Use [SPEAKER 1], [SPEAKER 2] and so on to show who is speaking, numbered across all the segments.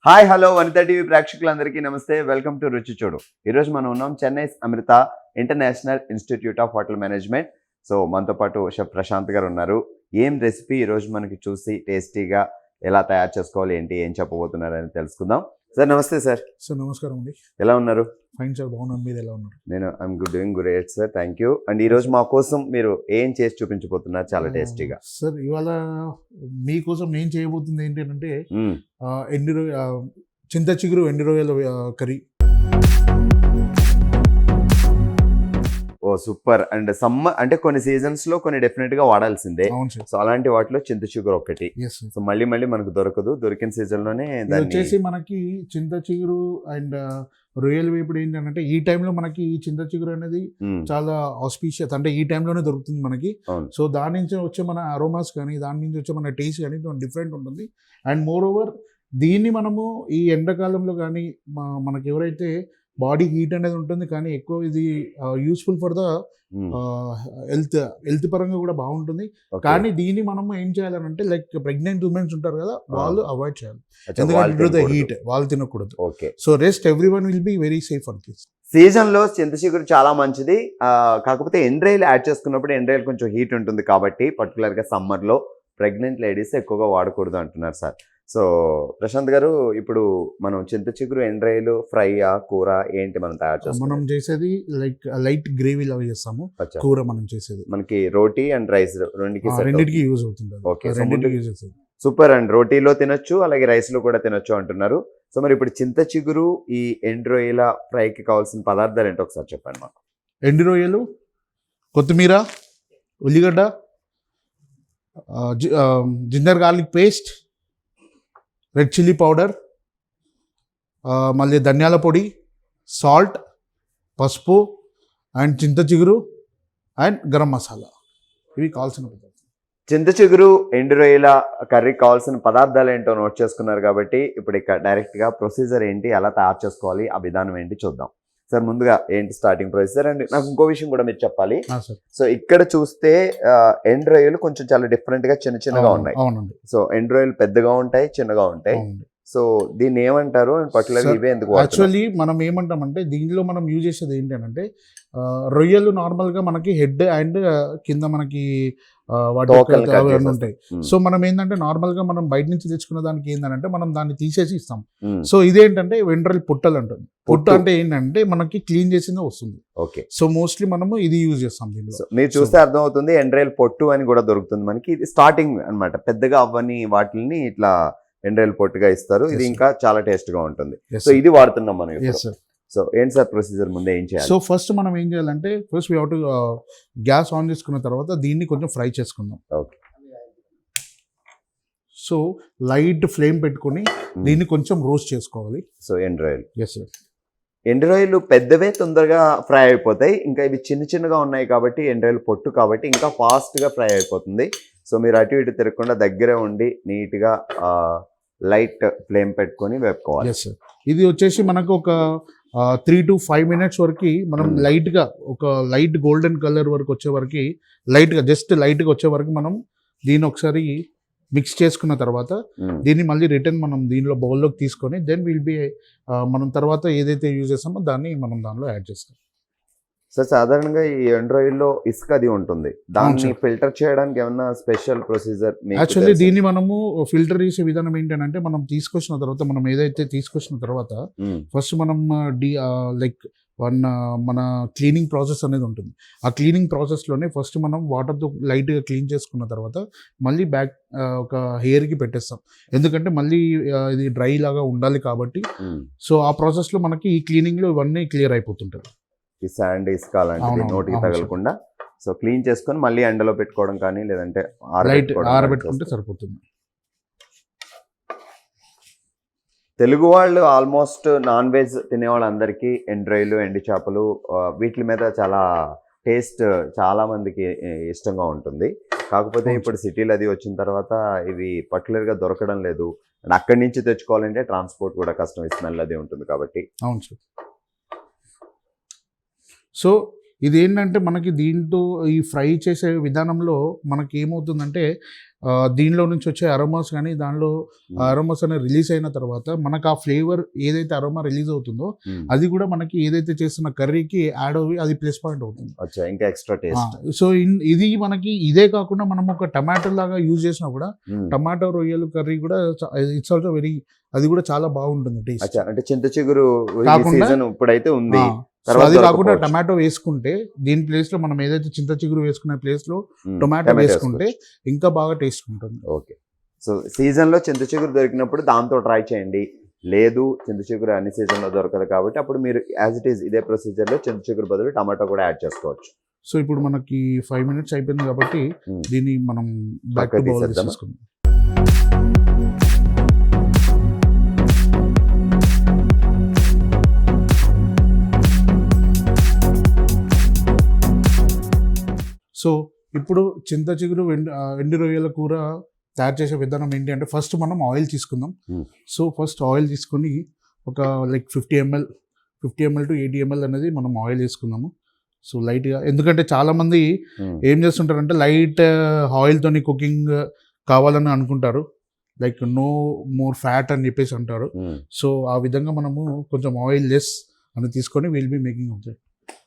[SPEAKER 1] Hi hello Vanitha TV ప్రేక్షకులందరికీ నమస్తే. Welcome to రుచి చూడు. ఈరోజు మనం ఉన్నాం Chennai Amrita international institute of hotel management. So మనతో పాటు షెఫ్ ప్రశాంత్ గారు ఉన్నారు. ఏం రెసిపీ ఈరోజు మనకి చూసి టేస్టీగా ఎలా తయారు చేసుకోవాలి, ఏంటి ఏం చెప్పబోతున్నారని తెలుసుకుందాం. సార్ నమస్తే. సార్
[SPEAKER 2] నమస్కారం అండి.
[SPEAKER 1] ఎలా ఉన్నారు?
[SPEAKER 2] ఫైన్ సార్, బాగున్నాను. మీరు ఎలా ఉన్నారు?
[SPEAKER 1] నేను I'm doing great sir, thank you. And ఈరోజు మా కోసం మీరు ఏం చేసి చూపించబోతున్నారు చాలా టేస్టీగా?
[SPEAKER 2] సార్ ఇవాళ మీకోసం నేను చేయబోతుంది ఏంటంటే ఎండి చింత చిగురు ఎండి రొయ్యల curry.
[SPEAKER 1] Oh super. And summer అంటే కొన్ని సీజన్స్ లో కొన్ని డెఫినెట్ గా వాడాల్సిందే. సో అలాంటి వాటిలో చింత చిగురు ఒకటి. సో మళ్ళీ మనకు దొరకదు, దొరికిన సీజన్ లోనే
[SPEAKER 2] వచ్చేసి మనకి చింత చిగురు అండ్ రొయ్యల వేపుడు ఏంటంటే ఈ టైంలో మనకి ఈ చింత చిగురు అనేది చాలా ఆస్పీషియస్, అంటే ఈ టైంలోనే దొరుకుతుంది మనకి. సో దాని నుంచి వచ్చే మన అరోమాస్ కానీ దాని నుంచి వచ్చే మన టేస్ట్ కానీ డిఫరెంట్ ఉంటుంది. అండ్ మోర్ ఓవర్ దీన్ని మనము ఈ ఎండాకాలంలో కానీ మనకి ఎవరైతే బాడీ హీట్ అనేది ఉంటుంది, కానీ ఎక్కువ ఇది యూస్ఫుల్ ఫర్ ద హెల్త్ పరంగా కూడా బాగుంటుంది. కానీ దీన్ని మనం ఏం చేయాలంటే లైక్ ప్రెగ్నెంట్ ఉమెన్స్ ఉంటారు కదా, వాళ్ళు అవాయిడ్ చేయాలి, ఎందుకంటే హీట్ వాళ్ళు తినకూడదు. So rest every one will be very safe for this.
[SPEAKER 1] Season లో చింత చిగురు చాలా మంచిది. కాకపోతే ఎండ్రాయిల్ యాడ్ చేసుకున్నప్పుడు ఎండ్రాయిల్ కొంచెం హీట్ ఉంటుంది కాబట్టి పర్టికులర్ గా సమ్మర్ లో ప్రెగ్నెంట్ లేడీస్ ఎక్కువగా వాడకూడదు అంటున్నారు సార్. సో ప్రశాంత్ గారు, ఇప్పుడు మనం చింత చిగురు ఎండ్రాయిల్ ఫ్రై కూర ఏంటి మనం తయారు చేస్తాం?
[SPEAKER 2] మనం చేసేది లైక్ లైట్ గ్రేవీ లాగా చేస్తాము. కూర మనం చేసేది
[SPEAKER 1] మనకి రోటీ అండ్ రైస్
[SPEAKER 2] రెండింటికి యూజ్ అవుతుంది.
[SPEAKER 1] Okay, super. అండ్ రోటీలో తినొచ్చు, అలాగే రైస్ లో కూడా తినొచ్చు అంటున్నారు. సో మరి ఇప్పుడు చింత చిగురు ఈ ఎండు రొయ్యల ఫ్రైకి కావాల్సిన పదార్థాలు ఏంటో ఒకసారి చెప్పండి మాకు.
[SPEAKER 2] ఎండు రొయ్యలు, కొత్తిమీర, ఉల్లిగడ్డ, ginger garlic paste, red chilli powder, మళ్ళీ ధనియాల పొడి, సాల్ట్, పసుపు అండ్ చింత చిగురు అండ్ గరం మసాలా, ఇవి కావాల్సిన పదార్థాలు.
[SPEAKER 1] చింత చిగురు ఎండు రొయ్యల కర్రీకి కావాల్సిన పదార్థాలు ఏంటో నోట్ చేసుకున్నారు కాబట్టి ఇప్పుడు ఇక డైరెక్ట్గా ప్రొసీజర్ ఏంటి, ఎలా తయారు చేసుకోవాలి, ఆ విధానం ఏంటి చూద్దాం. సార్ ముందుగా ఏంటి స్టార్టింగ్ ప్రొసీజర్? అండ్ నాకు ఇంకో విషయం కూడా మీరు చెప్పాలి. సో ఇక్కడ చూస్తే ఎండు రొయ్యలు కొంచెం చాలా డిఫరెంట్ గా చిన్నగా ఉన్నాయి. సో ఎండు రొయ్యలు పెద్దగా ఉంటాయి, చిన్నగా ఉంటాయి. సో దీన్ని ఏమంటారు పర్టికులర్ ఇవే ఎందుకు?
[SPEAKER 2] యాక్చువల్లీ మనం ఏమంటామంటే దీనిలో మనం యూజ్ చేసేది ఏంటంటే రొయ్యలు నార్మల్ గా మనకి హెడ్ అండ్ కింద మనకి ఉంటాయి. సో మనం ఏంటంటే నార్మల్ గా మనం బయట నుంచి తెచ్చుకున్న దానికి ఏంటంటే మనం దాన్ని తీసేసి ఇస్తాం. సో ఇదేంటంటే వెంట్రల్ పుట్టలు అంటుంది. పుట్ట అంటే ఏంటంటే మనకి క్లీన్ చేసిందే వస్తుంది.
[SPEAKER 1] ఓకే,
[SPEAKER 2] సో మోస్ట్లీ మనము ఇది యూజ్ చేస్తాం దీనిలో.
[SPEAKER 1] మీరు చూస్తే అర్థం అవుతుంది, ఎండ్రాయిల్ పొట్టు అని కూడా దొరుకుతుంది మనకి. ఇది స్టార్టింగ్ అన్నమాట, పెద్దగా అవ్వని వాటిని ఇట్లా ఎండ్రాయిల్ పొట్టుగా ఇస్తారు. ఇది ఇంకా చాలా టేస్ట్ గా ఉంటుంది. సో ఇది వాడుతున్నాం మనం. సో ఏంటి సార్ ప్రొసీజర్? ముందే ఏం చేయాలి?
[SPEAKER 2] సో ఫస్ట్ మనం ఏం చేయాలంటే first we have to gas on చేసుకున్న తర్వాత దీన్ని కొంచెం ఫ్రై చేసుకుందాం.
[SPEAKER 1] ఓకే,
[SPEAKER 2] సో లైట్ ఫ్లేమ్ పెట్టుకొని దీన్ని కొంచెం రోస్ట్ చేసుకోవాలి.
[SPEAKER 1] సో ఎండ్రాయిల్,
[SPEAKER 2] ఎస్ సార్,
[SPEAKER 1] ఎండ్రాయిల్ పెద్దవే తొందరగా ఫ్రై అయిపోతాయి. ఇంకా ఇవి చిన్నగా ఉన్నాయి కాబట్టి ఎండ్రాయిల్ పొట్టు కాబట్టి ఇంకా ఫాస్ట్ గా ఫ్రై అయిపోతుంది. సో మీరు అటు ఇటు తిరగకుండా దగ్గరే ఉండి నీట్ గా లైట్ ఫ్లేమ్ పెట్టుకొని వేపుకోవాలి.
[SPEAKER 2] ఎస్ సార్, ఇది వచ్చేసి మనకు ఒక 3 to 5 minutes వరకు మనం లైట్ గా ఒక లైట్ గోల్డెన్ కలర్ వరకు వచ్చే వరకు జస్ట్ లైట్ గా వచ్చే వరకు మనం దీన్ని ఒకసారి మిక్స్ చేసుకున్న తర్వాత దీన్ని మళ్ళీ రిటర్న్ మనం దీనిలో బౌల్లోకి తీసుకొని దెన్ విల్ బి మనం తర్వాత ఏదైతే యూజ్ చేస్తామో దాన్ని మనం దానిలో యాడ్ చేస్తాం.
[SPEAKER 1] సార్ సాధారణంగా ఈ ఎండ్రాయిల్లో ఇసుక అది ఉంటుంది, దాన్ని ఫిల్టర్ చేయడానికి ఏమన్నా స్పెషల్ ప్రొసీజర్?
[SPEAKER 2] యాక్చువల్లీ దీన్ని మనము ఫిల్టర్ చేసే విధానం ఏంటంటే మనం తీసుకొచ్చిన తర్వాత మనం ఏదైతే తీసుకొచ్చిన తర్వాత ఫస్ట్ మనం లైక్ మన క్లీనింగ్ ప్రాసెస్ అనేది ఉంటుంది. ఆ క్లీనింగ్ ప్రాసెస్లోనే ఫస్ట్ మనం వాటర్తో లైట్గా క్లీన్ చేసుకున్న తర్వాత మళ్ళీ బ్యాక్ ఒక హెయిర్కి పెట్టేస్తాం, ఎందుకంటే మళ్ళీ ఇది డ్రై లాగా ఉండాలి కాబట్టి. సో ఆ ప్రాసెస్లో మనకి ఈ క్లీనింగ్లో ఇవన్నీ క్లియర్ అయిపోతుంటాయి.
[SPEAKER 1] ఈ శాండ్ ఇసుక అలాంటిది నోటికి తగలకుండా సో క్లీన్ చేసుకొని మళ్ళీ ఎండలో పెట్టుకోవడం కానీ లేదంటే
[SPEAKER 2] ఆరబెట్టుకుంటే సరిపోతుంది.
[SPEAKER 1] తెలుగు వాళ్ళు ఆల్మోస్ట్ నాన్ వెజ్ తినే వాళ్ళందరికీ ఎండ్రాయిలు, ఎండు చేపలు వీటి మీద చాలా టేస్ట్ చాలా మందికి ఇష్టంగా ఉంటుంది. కాకపోతే ఇప్పుడు సిటీలో అది వచ్చిన తర్వాత ఇవి పర్టికులర్గా దొరకడం లేదు. అండ్ అక్కడి నుంచి తెచ్చుకోవాలంటే ట్రాన్స్పోర్ట్ కూడా కష్టం, స్మెల్ అది ఉంటుంది కాబట్టి.
[SPEAKER 2] అవును సార్. సో ఇది ఏంటంటే మనకి దీంతో ఈ ఫ్రై చేసే విధానంలో మనకి ఏమవుతుందంటే దీనిలో నుంచి వచ్చే అరోమాస్ కానీ దానిలో అరోమాస్ అనేది రిలీజ్ అయిన తర్వాత మనకు ఆ ఫ్లేవర్ ఏదైతే అరోమా రిలీజ్ అవుతుందో అది కూడా మనకి ఏదైతే చేస్తున్న కర్రీకి యాడ్ అవ్వి అది ప్లస్ పాయింట్ అవుతుంది.
[SPEAKER 1] ఇంకా ఎక్స్ట్రా టేస్ట్.
[SPEAKER 2] సో ఇది మనకి ఇదే కాకుండా మనం ఒక టమాటో లాగా యూజ్ చేసినా కూడా టమాటో రొయ్యలు కర్రీ కూడా ఇట్స్ ఆల్సో వెరీ, అది కూడా చాలా బాగుంటుంది టేస్ట్.
[SPEAKER 1] అంటే చింత చిగురు
[SPEAKER 2] కాకుండా
[SPEAKER 1] ఇప్పుడైతే ఉంది,
[SPEAKER 2] అది కాకుండా టమాటో వేసుకుంటే దీని ప్లేస్ లో మనం ఏదైతే చింత చిగురు వేసుకునే ప్లేస్ లో టొమాటో వేసుకుంటే ఇంకా బాగా టేస్ట్ ఉంటుంది.
[SPEAKER 1] ఓకే. సో సీజన్ లో చింత చిగురు దొరికినప్పుడు దాంతో ట్రై చేయండి. లేదు చింత చిగురు అన్ని సీజన్ లో దొరకదు కాబట్టి అప్పుడు మీరు యాజ్ ఇట్ ఈస్ ఇదే ప్రొసీజర్ లో చింత చిగురు బదులు టమాటో కూడా యాడ్ చేసుకోవచ్చు.
[SPEAKER 2] సో ఇప్పుడు మనకి 5 minutes అయిపోయింది కాబట్టి దీన్ని మనం బ్యాక్ టు బౌల్ తీసుకుందాం. సో ఇప్పుడు చింత చిగురు ఎండు రొయ్యల కూర తయారు చేసే విధానం ఏంటి అంటే ఫస్ట్ మనం ఆయిల్ తీసుకుందాం. సో ఫస్ట్ ఆయిల్ తీసుకొని ఒక లైక్ 50 ml to 80 ml అనేది మనం ఆయిల్ వేసుకుందాము. సో లైట్గా, ఎందుకంటే చాలామంది ఏం చేస్తుంటారంటే లైట్ ఆయిల్తోని కుకింగ్ కావాలని అనుకుంటారు, లైక్ నో మోర్ ఫ్యాట్ అని చెప్పేసి అంటారు. సో ఆ విధంగా మనము కొంచెం ఆయిల్ లెస్ అని తీసుకొని will be making of that.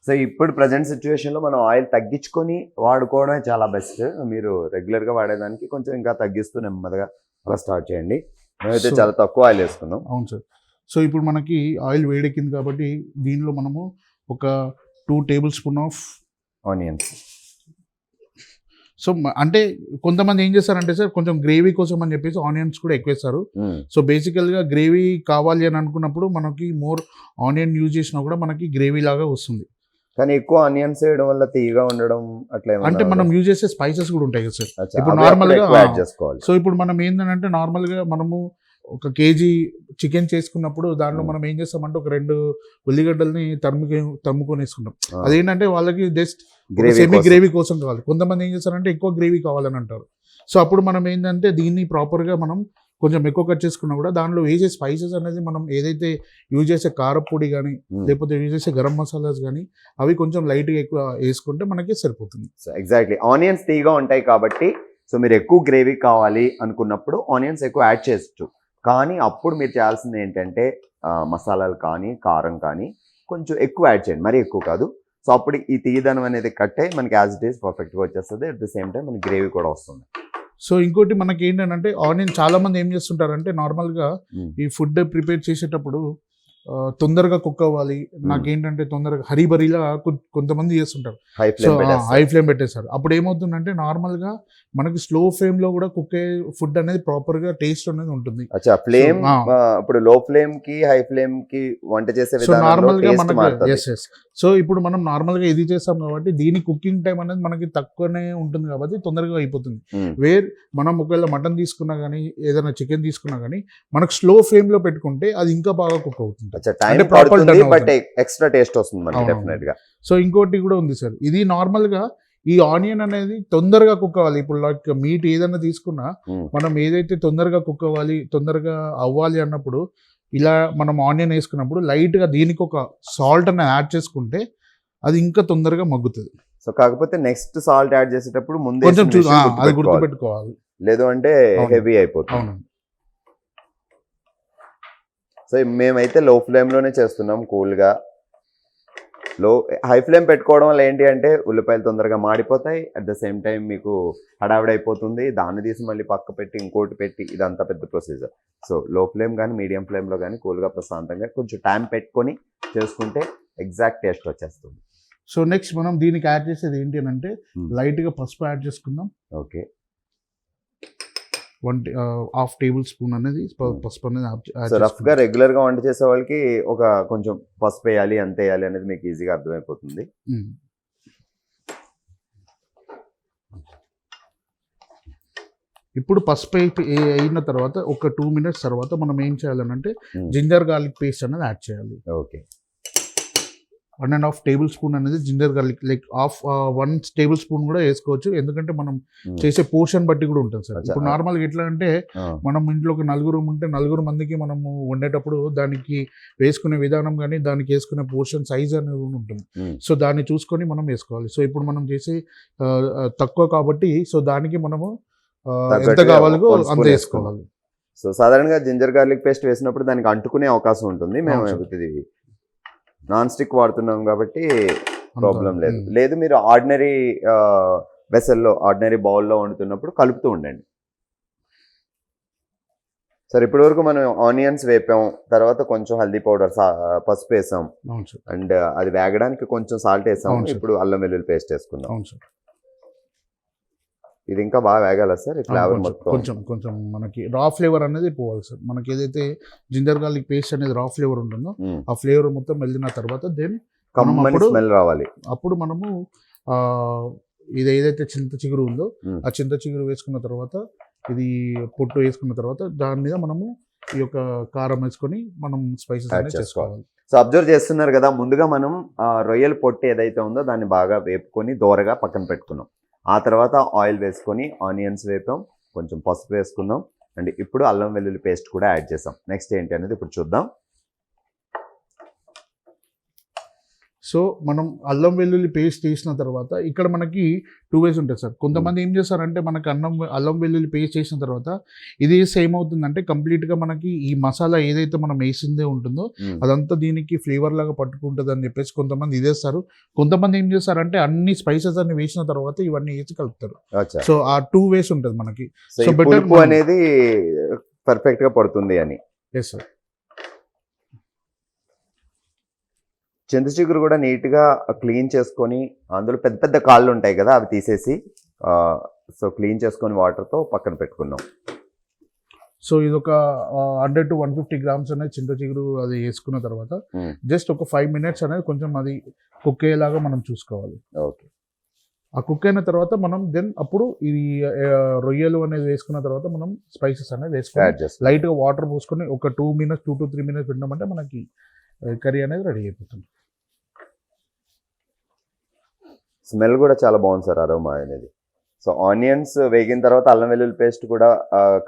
[SPEAKER 1] So ఇప్పుడు ప్రజెంట్ సిచ్యువేషన్ లో మనం ఆయిల్ తగ్గించుకొని వాడుకోవడమే చాలా బెస్ట్. మీరు రెగ్యులర్ గా వాడేదానికి కొంచెం ఇంకా తగ్గిస్తూ నెమ్మదిగా అలా స్టార్ట్ చేయండి. మేమైతే చాలా తక్కువ ఆయిల్ వేసుకున్నాం.
[SPEAKER 2] అవును సార్. సో ఇప్పుడు మనకి ఆయిల్ వేడెక్కింది కాబట్టి దీనిలో మనము ఒక 2 tablespoons ఆఫ్
[SPEAKER 1] ఆనియన్స్.
[SPEAKER 2] సో అంటే కొంతమంది ఏం చేస్తారంటే సార్ కొంచెం గ్రేవీ కోసం అని చెప్పేసి ఆనియన్స్ కూడా ఎక్కువ వేస్తారు. సో బేసికల్గా గ్రేవీ కావాలి అని అనుకున్నప్పుడు మనకి మోర్ ఆనియన్ యూజ్ చేసినా కూడా మనకి గ్రేవీ లాగా వస్తుంది.
[SPEAKER 1] కానీ ఎక్కువ ఆనియన్స్ వేయడం వల్ల తీయగా ఉండడం అట్లా
[SPEAKER 2] అంటే మనం యూజ్ చేసే స్పైసెస్ కూడా ఉంటాయి కదా సార్. ఇప్పుడు నార్మల్గా
[SPEAKER 1] యాడ్ చేసుకోవాలి.
[SPEAKER 2] సో ఇప్పుడు మనం ఏంటంటే నార్మల్గా మనము 1 kg చికెన్ చేసుకున్నప్పుడు దానిలో మనం ఏం చేస్తామంటే ఒక 2 ఉల్లిగడ్డల్ని తరుముకొని వేసుకుంటాం. అదేంటంటే వాళ్ళకి జస్ట్ సెమీ గ్రేవీ కోసం కావాలి. కొంతమంది ఏం చేస్తారంటే ఎక్కువ గ్రేవీ కావాలని అంటారు. సో అప్పుడు మనం ఏంటంటే దీన్ని ప్రాపర్గా మనం కొంచెం ఎక్కువ కట్ చేసుకున్నా కూడా దానిలో వేసే స్పైసెస్ అనేది మనం ఏదైతే యూజ్ చేసే కారపొడి కానీ లేకపోతే యూజ్ చేసే గరం మసాలాస్ కానీ అవి కొంచెం లైట్గా ఎక్కువ వేసుకుంటే మనకి సరిపోతుంది.
[SPEAKER 1] ఎగ్జాక్ట్లీ, ఆనియన్స్ తీగా ఉంటాయి కాబట్టి సో మీరు ఎక్కువ గ్రేవీ కావాలి అనుకున్నప్పుడు ఆనియన్స్ ఎక్కువ యాడ్ చేయొచ్చు. కానీ అప్పుడు మీరు చేయాల్సింది ఏంటంటే మసాలాలు కానీ కారం కానీ కొంచెం ఎక్కువ యాడ్ చేయండి, మరీ ఎక్కువ కాదు. సో అప్పుడు ఈ తీయదనం అనేది కట్ అయ్యి మనకి యాజ్ ఇట్ ఈస్ పర్ఫెక్ట్గా వచ్చేస్తుంది. అట్ ద సేమ్ టైం మనకి గ్రేవీ కూడా వస్తుంది.
[SPEAKER 2] సో ఇంకోటి మనకి ఏంటంటే ఆనియన్ చాలా మంది ఏం చేస్తుంటారంటే నార్మల్గా ఈ ఫుడ్ ప్రిపేర్ చేసేటప్పుడు తొందరగా కుక్ అవ్వాలి, నాకేంటంటే తొందరగా హరిబరిలా కొంతమంది చేస్తుంటారు. హై ఫ్లేమ్ పెట్టేస్తారు. అప్పుడు ఏమవుతుందంటే నార్మల్గా మనకి స్లో ఫ్లేమ్ లో కూడా కుక్ అయ్యే ఫుడ్ అనేది ప్రాపర్ గా టేస్ట్ అనేది ఉంటుంది.
[SPEAKER 1] ఫ్లేమ్ ఇప్పుడు లో ఫ్లేమ్ కి హై ఫ్లేమ్ కి వంట చేసే
[SPEAKER 2] నార్మల్ గా మనకి సో ఇప్పుడు మనం నార్మల్ గా ఇది చేస్తాం కాబట్టి దీని కుకింగ్ టైం అనేది మనకి తక్కువనే ఉంటుంది కాబట్టి తొందరగా అయిపోతుంది. మనం ఒకవేళ మటన్ తీసుకున్నా కానీ ఏదైనా చికెన్ తీసుకున్నా కానీ మనకు స్లో ఫ్లేమ్ లో పెట్టుకుంటే అది ఇంకా బాగా కుక్ అవుతుంది.
[SPEAKER 1] ఎక్స్ట్రా టేస్ట్ వస్తుంది.
[SPEAKER 2] సో ఇంకోటి కూడా ఉంది సార్, ఇది నార్మల్ గా ఈ ఆనియన్ అనేది తొందరగా కుక్ అవ్వాలి. ఇప్పుడు లైక్ మీట్ ఏదైనా తీసుకున్నా మనం ఏదైతే తొందరగా కుక్ అవ్వాలి తొందరగా అవ్వాలి అన్నప్పుడు ఇలా మనం ఆనియన్ వేసుకున్నప్పుడు లైట్ గా దీనికి ఒక సాల్ట్ అని యాడ్ చేసుకుంటే అది ఇంకా తొందరగా మగ్గుతుంది.
[SPEAKER 1] సో కాకపోతే నెక్స్ట్ సాల్ట్ యాడ్ చేసేటప్పుడు ముందు
[SPEAKER 2] కొంచెం అది గుర్తుపెట్టుకోవాలి,
[SPEAKER 1] లేదు అంటే హెవీ అయిపోతుంది. సో మేమైతే లో ఫ్లేమ్ లోనే చేస్తున్నాం కూల్గా. హై ఫ్లేమ్ పెట్టుకోవడం వల్ల ఏంటి అంటే ఉల్లిపాయలు తొందరగా మాడిపోతాయి, అట్ ద సేమ్ టైం మీకు హడావిడైపోతుంది. దాన్ని తీసి మళ్ళీ పక్క పెట్టి ఇంకోటి పెట్టి ఇదంతా పెద్ద ప్రొసీజర్. సో లో ఫ్లేమ్ కానీ మీడియం ఫ్లేమ్లో కానీ కూల్గా ప్రశాంతంగా కొంచెం టైం పెట్టుకొని చేసుకుంటే ఎగ్జాక్ట్ టేస్ట్ వచ్చేస్తుంది.
[SPEAKER 2] సో నెక్స్ట్ మనం దీనికి యాడ్ చేసేది ఏంటి అంటే లైట్గా పసుపు యాడ్ చేసుకుందాం.
[SPEAKER 1] ఓకే,
[SPEAKER 2] 1/2 tablespoon అనేది పసుపు అనేది.
[SPEAKER 1] రఫ్ గా రెగ్యులర్ గా వంట చేసే వాళ్ళకి ఒక కొంచెం పసుపు వేయాలి అంత వేయాలి అనేది మీకు ఈజీగా అర్థమైపోతుంది.
[SPEAKER 2] ఇప్పుడు పసుపు అయిన తర్వాత ఒక 2 minutes తర్వాత మనం ఏం చేయాలనంటే జింజర్ గార్లిక్ పేస్ట్ అనేది యాడ్ చేయాలి.
[SPEAKER 1] ఓకే,
[SPEAKER 2] 1.5 tablespoon అనేది జింజర్ గార్లిక్, లైక్ 1 tablespoon కూడా వేసుకోవచ్చు, ఎందుకంటే మనం చేసే పోర్షన్ బట్టి కూడా ఉంటుంది సార్. ఇప్పుడు నార్మల్గా ఎట్లా అంటే మనం ఇంట్లో ఒక 4 ఉంటే 4 మందికి మనము వండేటప్పుడు దానికి వేసుకునే విధానం కానీ దానికి వేసుకునే పోర్షన్ సైజ్ అనేది ఉంటుంది. సో దాన్ని చూసుకొని మనం వేసుకోవాలి. సో ఇప్పుడు మనం చేసే తక్కువ కాబట్టి సో దానికి మనము ఎంత
[SPEAKER 1] తగ్గట్టుగా
[SPEAKER 2] కావాలో
[SPEAKER 1] one
[SPEAKER 2] అంత
[SPEAKER 1] spoon
[SPEAKER 2] వేసుకోవాలి.
[SPEAKER 1] సో సాధారణంగా జింజర్ గార్లిక్ పేస్ట్ వేసినప్పుడు దానికి అంటుకునే అవకాశం ఉంటుంది. మేము
[SPEAKER 2] అవును సార్.
[SPEAKER 1] ఇది నాన్ స్టిక్ వాడుతున్నాం కాబట్టి
[SPEAKER 2] అంత
[SPEAKER 1] ప్రాబ్లం లేదు.
[SPEAKER 2] ఉమ్.
[SPEAKER 1] లేదు మీరు ఆర్డినరీ వెసల్లో ఆర్డినరీ బౌల్లో వండుతున్నప్పుడు కలుపుతూ ఉండండి. సరే ఇప్పటి వరకు మనం ఆనియన్స్ వేపాం, తర్వాత కొంచెం హల్దీ పౌడర్, పసుపు వేసాం,
[SPEAKER 2] అవును సార్.
[SPEAKER 1] అండ్ అది వేగడానికి కొంచెం సాల్ట్ వేసాం.
[SPEAKER 2] అవును సార్.
[SPEAKER 1] ఇప్పుడు అల్లం వెల్లుల్లి పేస్ట్ వేసుకుందాం.
[SPEAKER 2] అవును సార్.
[SPEAKER 1] ఇది ఇంకా బాగా వేగాల సార్ ఈ ఫ్లేవర్
[SPEAKER 2] కొంచెం
[SPEAKER 1] మొత్తం.
[SPEAKER 2] కొంచెం కొంచెం మనకి రా ఫ్లేవర్ అనేది పోవాలి సార్. మనకి ఏదైతే జింజర్ గార్లిక్ పేస్ట్ అనేది రా ఫ్లేవర్ ఉంటుందో
[SPEAKER 1] మ్మ్.
[SPEAKER 2] ఆ ఫ్లేవర్ మొత్తం వెళ్ళిన తర్వాత దెన్
[SPEAKER 1] కమ్మని
[SPEAKER 2] అప్పుడు-
[SPEAKER 1] స్మెల్ రావాలి.
[SPEAKER 2] అప్పుడు మనము ఆ, ఇది ఏదైతే చింత చిగురు ఉందో
[SPEAKER 1] మ్మ్.
[SPEAKER 2] ఆ చింత చిగురు వేసుకున్న తర్వాత ఇది పొట్టు వేసుకున్న తర్వాత దాని మీద మనము ఈ యొక్క కారం వేసుకొని మనం స్పైసెస్
[SPEAKER 1] Add
[SPEAKER 2] అనేది
[SPEAKER 1] చేసుకోవాలి.
[SPEAKER 2] చేసుకోవాలి.
[SPEAKER 1] సో అబ్జర్వ్ చేస్తున్నారు కదా, ముందుగా మనం రొయ్యల పొట్టు ఏదైతే ఉందో దాన్ని బాగా వేపుకొని దోరగా పక్కన పెట్టుకున్నాం. ఆ తర్వాత ఆయిల్ వేసుకొని ఆనియన్స్ వేపాం, కొంచెం పసుపు వేసుకున్నాం, అండ్ ఇప్పుడు అల్లం వెల్లుల్లి పేస్ట్ కూడా యాడ్ చేసాం. నెక్స్ట్ ఏంటి అనేది ఇప్పుడు చూద్దాం.
[SPEAKER 2] సో మనం అల్లం వెల్లుల్లి పేస్ట్ చేసిన తర్వాత ఇక్కడ మనకి 2 వేస్ ఉంటుంది సార్. కొంతమంది ఏం చేస్తారంటే మనకి అల్లం వెల్లుల్లి పేస్ట్ చేసిన తర్వాత ఇది వేస్తే ఏమవుతుందంటే కంప్లీట్గా మనకి ఈ మసాలా ఏదైతే మనం వేసిందే ఉంటుందో
[SPEAKER 1] మ్మ్.
[SPEAKER 2] అదంతా దీనికి ఫ్లేవర్ లాగా పట్టుకుంటుంది అని చెప్పేసి కొంతమంది ఇదేస్తారు. కొంతమంది ఏం చేస్తారంటే అన్ని స్పైసెస్ అన్ని వేసిన తర్వాత ఇవన్నీ వేసి కలుపుతారు.
[SPEAKER 1] అచ్చా.
[SPEAKER 2] సో ఆ 2 వేస్ ఉంటుంది మనకి.
[SPEAKER 1] సో
[SPEAKER 2] So
[SPEAKER 1] ఈ
[SPEAKER 2] better
[SPEAKER 1] పులుపు
[SPEAKER 2] మనం-
[SPEAKER 1] అనేది పర్ఫెక్ట్ గా పడుతుంది అని.
[SPEAKER 2] Yes sir.
[SPEAKER 1] చింత చిగురు కూడా నీట్ గా క్లీన్ చేసుకొని అందులో పెద్ద పెద్ద కాళ్ళు ఉంటాయి కదా, అవి తీసేసి సో క్లీన్ చేసుకొని వాటర్ తో పక్కన పెట్టుకున్నాం.
[SPEAKER 2] సో ఇది ఒక 100 to 150 గ్రామ్స్ అనేది చింత చిగురు అది వేసుకున్న తర్వాత
[SPEAKER 1] మ్మ్.
[SPEAKER 2] జస్ట్ ఒక 5 minutes అనేది కొంచెం అది కుక్ అయ్యేలాగా మనం చూసుకోవాలి.
[SPEAKER 1] ఓకే.
[SPEAKER 2] ఆ కుక్ అయిన తర్వాత మనం దెన్ అప్పుడు ఇది రొయ్యలు అనేది వేసుకున్న తర్వాత మనం స్పైసెస్ అనేది వేసుకొని
[SPEAKER 1] యాడ్ చేసుకో.
[SPEAKER 2] లైట్గా వాటర్ పోసుకొని ఒక 2 minutes 2 to 3 minutes పెట్టినామంటే మనకి కర్రీ అనేది రెడీ అయిపోతుంది.
[SPEAKER 1] స్మెల్ కూడా చాలా బాగుంది సార్, అరోమా అనేది. సో ఆనియన్స్ వేగిన తర్వాత అల్లం వెల్లుల్లి పేస్ట్ కూడా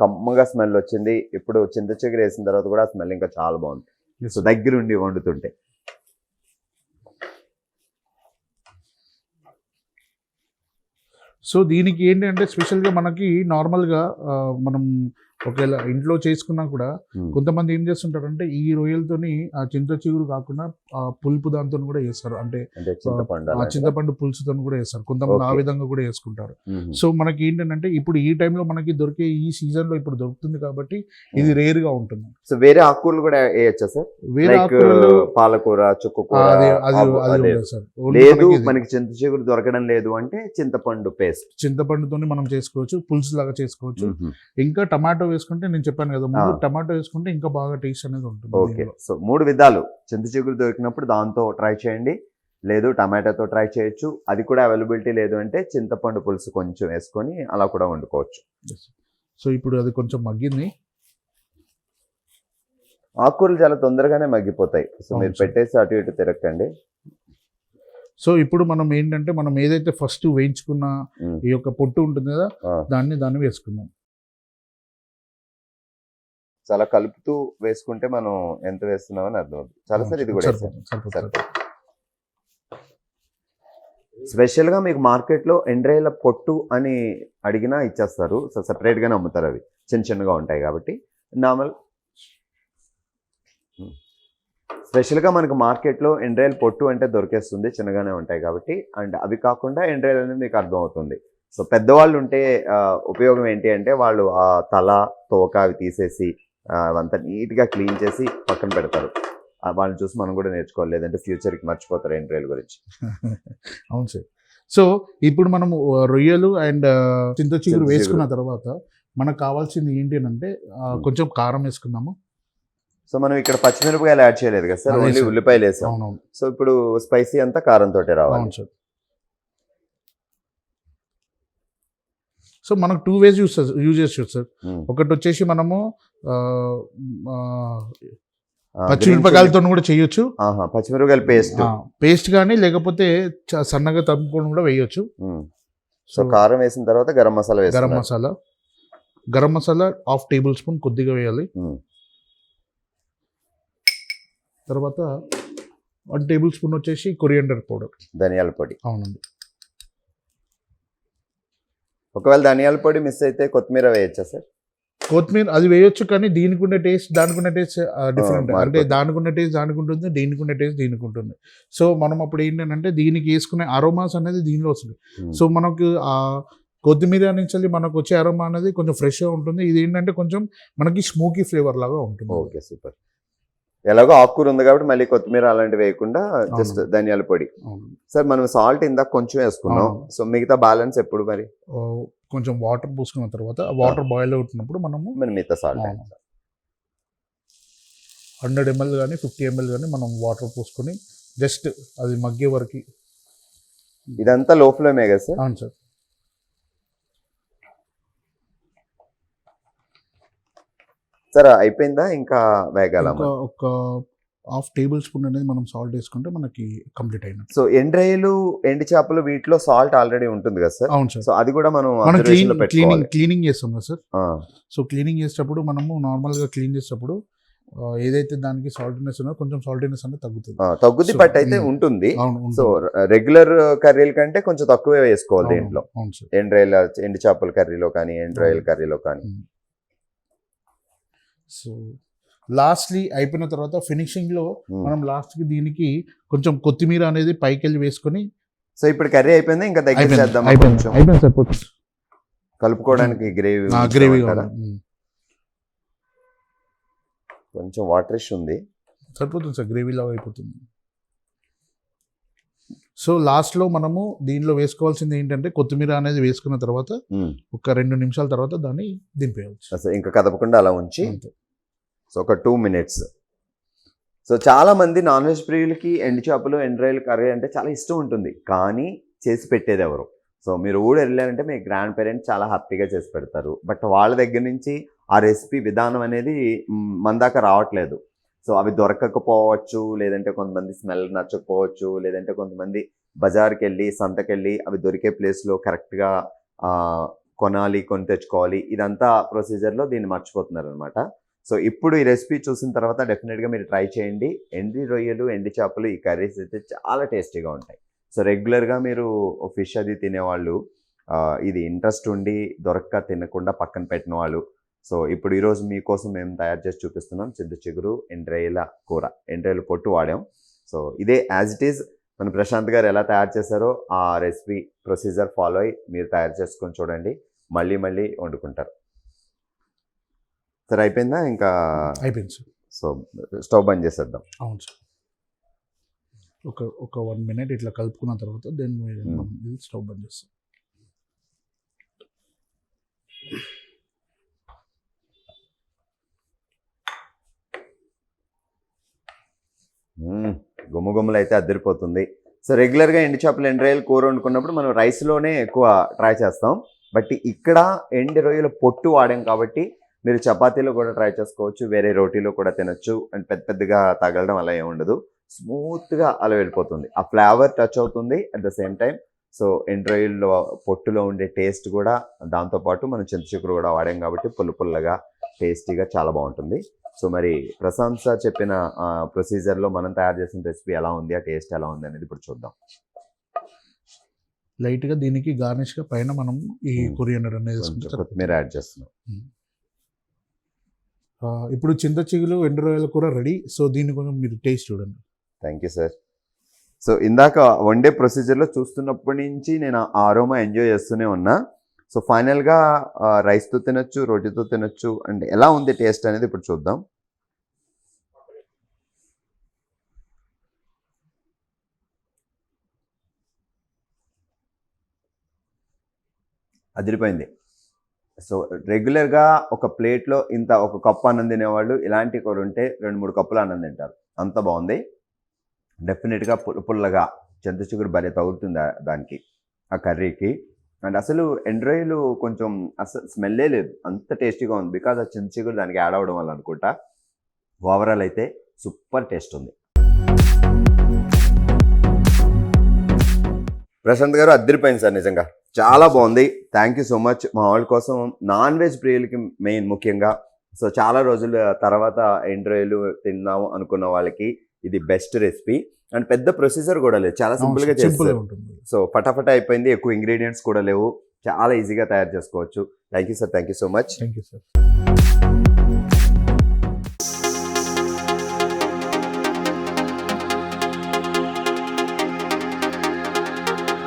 [SPEAKER 1] కమ్మగా స్మెల్ వచ్చింది. ఇప్పుడు చింత చిగురు వేసిన తర్వాత కూడా స్మెల్ ఇంకా చాలా బాగుంది.
[SPEAKER 2] Yes,
[SPEAKER 1] so
[SPEAKER 2] sir.
[SPEAKER 1] దగ్గరుండి వండుతుంటే.
[SPEAKER 2] సో దీనికి ఏంటంటే స్పెషల్గా మనకి నార్మల్గా మనం ఒకవేళ ఇంట్లో చేసుకున్నా కూడా
[SPEAKER 1] మ్మ్.
[SPEAKER 2] కొంతమంది ఏం చేస్తుంటారంటే ఈ రొయ్యలతోని ఆ చింత చిగురు కాకుండా ఆ పులుపు దాంతో కూడా చేస్తారు. అంటే
[SPEAKER 1] అంటే చింతపండు
[SPEAKER 2] ఆ
[SPEAKER 1] అలాగా?
[SPEAKER 2] చింతపండు పులుసుతో కూడా చేస్తారు. కొంతమంది ఆ
[SPEAKER 1] Okay.
[SPEAKER 2] విధంగా కూడా చేసుకుంటారు.
[SPEAKER 1] మ్మ్.
[SPEAKER 2] సో మనకి ఏంటంటే ఇప్పుడు ఈ టైంలో మనకి దొరికే ఈ సీజన్ లో ఇప్పుడు దొరుకుతుంది కాబట్టి ఇది రేర్ గా ఉంటుంది.
[SPEAKER 1] సో వేరే ఆకుకూరలు కూడా వేయచ్చా సార్?
[SPEAKER 2] వేరే
[SPEAKER 1] లైక్
[SPEAKER 2] ఆకుకూరలు
[SPEAKER 1] పాలకూర, చుక్కకూర,
[SPEAKER 2] అది అది
[SPEAKER 1] అదే.
[SPEAKER 2] అది ఉండదు సార్. Only
[SPEAKER 1] లేదు
[SPEAKER 2] మనకి ఇది
[SPEAKER 1] మనకి చింత చిగురు దొరకడం లేదు అంటే చింతపండు పేస్ట్.
[SPEAKER 2] చింతపండుతోని మనం చేసుకోవచ్చు, పులుసు లాగా చేసుకోవచ్చు. ఇంకా టమాటో వేసుకుంటే నేను చెప్పాను కదా ముందు, టమాటో వేసుకుంటే ఇంకా బాగా టేస్ట్ అనేది ఉంటుంది
[SPEAKER 1] ఓకే.
[SPEAKER 2] దీనిలో.
[SPEAKER 1] సో 3 విధాలు. చింత చిగురు దొరికినప్పుడు దాంతో ట్రై చేయండి, లేదు టమాటాతో ట్రై చేయొచ్చు. అది కూడా అవైలబిలిటీ లేదు అంటే చింతపండు పులుసు కొంచెం వేసుకొని అలా కూడా వండుకోవచ్చు.
[SPEAKER 2] Yes. సో ఇప్పుడు అది కొంచెం మగ్గింది.
[SPEAKER 1] ఆకుకూరలు చాలా తొందరగానే మగ్గిపోతాయి. సో
[SPEAKER 2] అవును
[SPEAKER 1] మీరు
[SPEAKER 2] సార్.
[SPEAKER 1] పెట్టేసి అటు ఇటు తిరగకండి.
[SPEAKER 2] సో ఇప్పుడు మనం ఏంటంటే మనం ఏదైతే ఫస్ట్ వేయించుకున్న
[SPEAKER 1] మ్మ్.
[SPEAKER 2] ఈ యొక్క పొట్టు ఉంటుంది కదా
[SPEAKER 1] ఆ,
[SPEAKER 2] దాన్ని వేసుకుందాం.
[SPEAKER 1] చాలా కలుపుతూ వేసుకుంటే మనం ఎంత వేస్తున్నామని అర్థం అవుతుంది. చాలా సార్ ఇది కూడా వేసాను.
[SPEAKER 2] సరిపోతుంది, సరిపోతుంది.
[SPEAKER 1] సరిపోతుంది. స్పెషల్ గా మీకు మార్కెట్ లో ఎండ్రాయిల పొట్టు అని అడిగినా ఇచ్చేస్తారు. సో సెపరేట్ గానే అమ్ముతారు, అవి చిన్న చిన్నగా ఉంటాయి కాబట్టి. నార్మల్ స్పెషల్ గా మనకు మార్కెట్ లో ఎండ్రాయిల్ పొట్టు అంటే దొరికేస్తుంది, చిన్నగానే ఉంటాయి కాబట్టి. అండ్ అవి కాకుండా ఎండ్రాయిల్ అనేది మీకు అర్థం అవుతుంది. సో పెద్దవాళ్ళు ఉంటే ఉపయోగం ఏంటి అంటే వాళ్ళు ఆ తల, తోక అవి తీసేసి అవంతా నీట్ గా క్లీన్ చేసి పక్కన పెడతారు. వాళ్ళని చూసి మనం కూడా నేర్చుకోవాలి, లేదంటే ఫ్యూచర్ కి మర్చిపోతారు ఎండ్రాయిల్ గురించి.
[SPEAKER 2] అవును సార్. సో ఇప్పుడు మనము రొయ్యలు అండ్ చింత చిగురు
[SPEAKER 1] చింత
[SPEAKER 2] వేసుకున్న
[SPEAKER 1] చిగురు.
[SPEAKER 2] తర్వాత మనకు కావాల్సింది ఏంటి అంటే కొంచెం కారం వేసుకుందాము.
[SPEAKER 1] సో మనం ఇక్కడ పచ్చిమిరపకాయలు యాడ్ చేయలేదు కదా సార్,
[SPEAKER 2] అదే
[SPEAKER 1] ఓన్లీ
[SPEAKER 2] సార్.
[SPEAKER 1] ఉల్లిపాయలు వేసాం.
[SPEAKER 2] అవునవును.
[SPEAKER 1] సో ఇప్పుడు స్పైసీ అంతా కారంతో రావాలి.
[SPEAKER 2] అవును సార్. సో మనకు 2 ways యూజ్ చేయొచ్చు సార్.
[SPEAKER 1] మ్మ్.
[SPEAKER 2] ఒకటి వచ్చేసి మనము ఆ, ఆ,
[SPEAKER 1] ఆ,
[SPEAKER 2] పచ్చిమిరపకాయలతో కూడా చేయొచ్చు.
[SPEAKER 1] ఆహా, పచ్చిమిరపకాయల పేస్ట్.
[SPEAKER 2] పేస్ట్ కానీ లేకపోతే సన్నగా తరుముకొని కూడా వేయొచ్చు.
[SPEAKER 1] సో కారం వేసిన తర్వాత గరం మసాలా
[SPEAKER 2] గరం
[SPEAKER 1] వేసుకున్నారు.
[SPEAKER 2] గరం మసాలా 1/2 tablespoon కొద్దిగా వేయాలి.
[SPEAKER 1] మ్మ్.
[SPEAKER 2] తర్వాత 1 tablespoon వచ్చేసి కొరియండర్ పౌడర్.
[SPEAKER 1] ధనియాల పొడి.
[SPEAKER 2] అవునండి.
[SPEAKER 1] ఒకవేళ ధనియాల పొడి మిస్ అయితే కొత్తిమీర వేయచ్చా సార్?
[SPEAKER 2] కొత్తిమీర అది వేయొచ్చు, కానీ దీనికి ఉండే టేస్ట్ దానికి ఉండే టేస్ట్ డిఫరెంట్. అంటే
[SPEAKER 1] మారిపోతుంది.
[SPEAKER 2] దానికి ఉన్న టేస్ట్ దానికి ఉంటుంది, దీనికి ఉండే టేస్ట్ దీనికి ఉంటుంది. సో మనం అప్పుడు ఏంటంటే దీనికి వేసుకునే అరోమాస్ అనేది దీనిలో వస్తుంది. సో మనకు ఆ కొత్తిమీర నుంచి మనకు వచ్చే అరోమా అనేది కొంచెం ఫ్రెష్గా ఉంటుంది. ఇది ఏంటంటే కొంచెం మనకి స్మోకీ ఫ్లేవర్ లాగా ఉంటుంది.
[SPEAKER 1] Okay, super. ఎలాగో ఆకుకూర ఉంది కాబట్టి మళ్ళీ కొత్తిమీర అలాంటివి వేయకుండా జస్ట్ ధనియాల పొడి.
[SPEAKER 2] అవును.
[SPEAKER 1] సార్ మనం సాల్ట్ ఇందాక కొంచెం వేసుకున్నాం, సో మిగతా బ్యాలెన్స్ ఎప్పుడు మరి
[SPEAKER 2] కొంచెం వాటర్ పోసుకున్న తర్వాత ఆ వాటర్ బాయిల్ అవుతున్నప్పుడు మనము
[SPEAKER 1] మరి మిగతా సాల్ట్
[SPEAKER 2] 100 ml కానీ 50 ml కానీ మనం వాటర్ పోసుకొని జస్ట్ అది మగ్గే వరకు.
[SPEAKER 1] ఇదంతా లో ఫ్లేమే కదా సార్?
[SPEAKER 2] అవును సార్.
[SPEAKER 1] సార్ అయిపోయిందా ఇంకా వేగాల?
[SPEAKER 2] ఒక హాఫ్ టేబుల్ స్పూన్ అనేది మనం సాల్ట్ వేసుకుంటే మనకి కంప్లీట్ అయినట్టు.
[SPEAKER 1] సో ఎండ్రాయిలు, ఎండి చేపలు వీటిలో సాల్ట్ ఆల్రెడీ ఉంటుంది కదా సార్?
[SPEAKER 2] అవును సార్.
[SPEAKER 1] సో అది కూడా మనం
[SPEAKER 2] క్లీనింగ్ చేస్తాం కదా సార్. సో క్లీనింగ్ చేసేటప్పుడు మనము నార్మల్గా క్లీన్ చేసేటప్పుడు ఏదైతే దానికి సాల్టీనెస్ ఉన్నో కొంచెం సాల్టీనెస్ అనేది
[SPEAKER 1] తగ్గుద్ది, బట్ అయితే ఉంటుంది.
[SPEAKER 2] అవును.
[SPEAKER 1] సో రెగ్యులర్ కర్రీల కంటే కొంచెం తక్కువే వేసుకోవాలి దీంట్లో.
[SPEAKER 2] అవును సార్.
[SPEAKER 1] ఎండి చేపల కర్రీలో కానీ ఎండ్రాయిల్ కర్రీలో కానీ.
[SPEAKER 2] సో లాస్ట్లీ అయిపోయిన తర్వాత ఫినిషింగ్ లో మనం లాస్ట్ కి దీనికి కొంచెం కొత్తిమీర అనేది పైకి వెళ్ళి వేసుకొని.
[SPEAKER 1] సో ఇప్పుడు కర్రీ అయిపోయింది, ఇంకా దగ్గర చేద్దాం.
[SPEAKER 2] అయిపోయింది సరిపోతుంది
[SPEAKER 1] కలుపుకోవడానికి
[SPEAKER 2] గ్రేవీ
[SPEAKER 1] కొంచెం వాటరిష్ ఉంది,
[SPEAKER 2] సరిపోతుంది సార్. గ్రేవీ లాగా అయిపోతుంది. సో లాస్ట్ లో మనము దీనిలో వేసుకోవాల్సింది ఏంటంటే కొత్తిమీర అనేది వేసుకున్న తర్వాత ఒక 2 నిమిషాల తర్వాత దాన్ని దింపేయవచ్చు.
[SPEAKER 1] ఇంకా కదపకుండా అలా ఉంచి సో ఒక 2 minutes. సో చాలా మంది నాన్ వెజ్ ప్రియులకి ఎండు చేపలు, ఎండ్రాయిల్ కర్రీ అంటే చాలా ఇష్టం ఉంటుంది, కానీ చేసి పెట్టేది ఎవరు? సో మీరు ఊరు వెళ్ళారంటే మీ గ్రాండ్ పేరెంట్స్ చాలా హ్యాపీగా చేసి పెడతారు, బట్ వాళ్ళ దగ్గర నుంచి ఆ రెసిపీ విధానం అనేది మన దాకా రావట్లేదు. సో అవి దొరకకపోవచ్చు, లేదంటే కొంతమంది స్మెల్ నచ్చకపోవచ్చు, లేదంటే కొంతమంది బజార్కి వెళ్ళి సంతకెళ్ళి అవి దొరికే ప్లేస్లో కరెక్ట్గా కొనాలి, కొని తెచ్చుకోవాలి, ఇదంతా ప్రొసీజర్లో దీన్ని మర్చిపోతున్నారు అనమాట. సో ఇప్పుడు ఈ రెసిపీ చూసిన తర్వాత డెఫినెట్గా మీరు ట్రై చేయండి. ఎండి రొయ్యలు, ఎండి చేపలు ఈ కర్రీస్ అయితే చాలా టేస్టీగా ఉంటాయి. సో రెగ్యులర్గా మీరు ఫిష్ అది తినేవాళ్ళు, ఇది ఇంట్రెస్ట్ ఉండి దొరక్క తినకుండా పక్కన పెట్టిన వాళ్ళు, సో ఇప్పుడు ఈరోజు మీకోసం మేము తయారు చేసి చూపిస్తున్నాం చింత చిగురు ఎండ్రాయిల కూర. ఎండ్రాయిల పొట్టు వాడాం. సో ఇదే యాజ్ ఇట్ ఈజ్ మన ప్రశాంత్ గారు ఎలా తయారు చేశారో ఆ రెసిపీ ప్రొసీజర్ ఫాలో అయ్యి మీరు తయారు చేసుకొని చూడండి, మళ్ళీ మళ్ళీ వండుకుంటారు. సార్ అయిపోయిందా? ఇంకా
[SPEAKER 2] అయిపోయింది సార్.
[SPEAKER 1] సో స్టవ్ బంద్ చేసేద్దాం.
[SPEAKER 2] అవును సార్. ఒక 1 minute ఇట్లా కలుపుకున్న తర్వాత దెన్ స్టవ్ బంద్ చేస్తాం.
[SPEAKER 1] గుమ్మగుమ్మలు అయితే అద్దరిపోతుంది. సో రెగ్యులర్గా ఎండు చేపలు, ఎండ్రాయిలు కూర వండుకున్నప్పుడు మనం రైస్లోనే ఎక్కువ ట్రై చేస్తాం, బట్ ఇక్కడ ఎండు రొయ్యల పొట్టు వాడాం కాబట్టి మీరు చపాతీలో కూడా ట్రై చేసుకోవచ్చు, వేరే రోటీలో కూడా తినొచ్చు. అండ్ పెద్దగా తగలడం అలా ఏమి ఉండదు, స్మూత్గా అలా వెళ్ళిపోతుంది. ఆ ఫ్లేవర్ టచ్ అవుతుంది at the same time. So ఎండ్రాయిల్లో పొట్టులో ఉండే టేస్ట్ కూడా, దాంతోపాటు మనం చింతచిగురు కూడా వాడాం కాబట్టి పుల్లగా టేస్టీగా చాలా బాగుంటుంది. సో మరి ప్రశాంత్ సార్ చెప్పిన ప్రొసీజర్లో మనం తయారు చేసిన రెసిపీ ఎలా ఉంది, ఆ టేస్ట్ ఎలా ఉంది అనేది ఇప్పుడు చూద్దాం.
[SPEAKER 2] లైట్గా దీనికి గార్నిష్గా పైన మనం ఈ కొరియండర్ అనేది
[SPEAKER 1] కొత్తిమీర యాడ్ చేస్తున్నాం.
[SPEAKER 2] ఇప్పుడు చింత చిగురు, ఎండు రొయ్యల కూర రెడీ. సో దీన్ని కొంచెం మీరు టేస్ట్ చూడండి.
[SPEAKER 1] Thank you sir. సో ఇందాక వండే ప్రొసీజర్లో చూస్తున్నప్పటి నుంచి నేను ఆ అరోమా ఎంజాయ్ చేస్తూనే ఉన్నా. సో ఫైనల్గా రైస్తో తినొచ్చు, రోటీతో తినొచ్చు, అండ్ ఎలా ఉంది టేస్ట్ అనేది ఇప్పుడు చూద్దాం. అదిరిపోయింది. సో రెగ్యులర్గా ఒక ప్లేట్లో ఇంత ఒక కప్పు అన్నం తినేవాళ్ళు ఇలాంటి కూర ఉంటే 2-3 కప్పులు అన్నం తింటారు, అంత బాగుంది. డెఫినెట్గా పుల్లగా చింత చిగురు భలే తగులుతుంది దానికి, ఆ కర్రీకి. అండ్ అసలు ఎండ్రాయిలు కొంచెం అసలు స్మెల్లే లేదు, అంత టేస్టీగా ఉంది. బికాజ్ ఆ చింత చిగురు దానికి యాడ్ అవ్వడం వల్ల అనుకుంటా. ఓవరాల్ అయితే సూపర్ టేస్ట్ ఉంది. ప్రశాంత్ గారు అద్దరిపోయింది సార్, నిజంగా చాలా బాగుంది. Thank you so much. మా వాళ్ళ కోసం, నాన్ వెజ్ ప్రియులకి మెయిన్ ముఖ్యంగా, సో చాలా రోజుల తర్వాత ఎండ్రాయిలు తిందాము అనుకున్న వాళ్ళకి ఇది బెస్ట్ రెసిపీ. అండ్ పెద్ద ప్రొసీజర్ కూడా లేదు, చాలా సింపుల్గా చేస్తారు. సో ఫటాఫట అయిపోయింది, ఎక్కువ ఇంగ్రీడియంట్స్ కూడా లేవు. చాలా ఈజీగా తయారు చేసుకోవచ్చు. Thank you sir, thank you so much.
[SPEAKER 2] Thank you sir.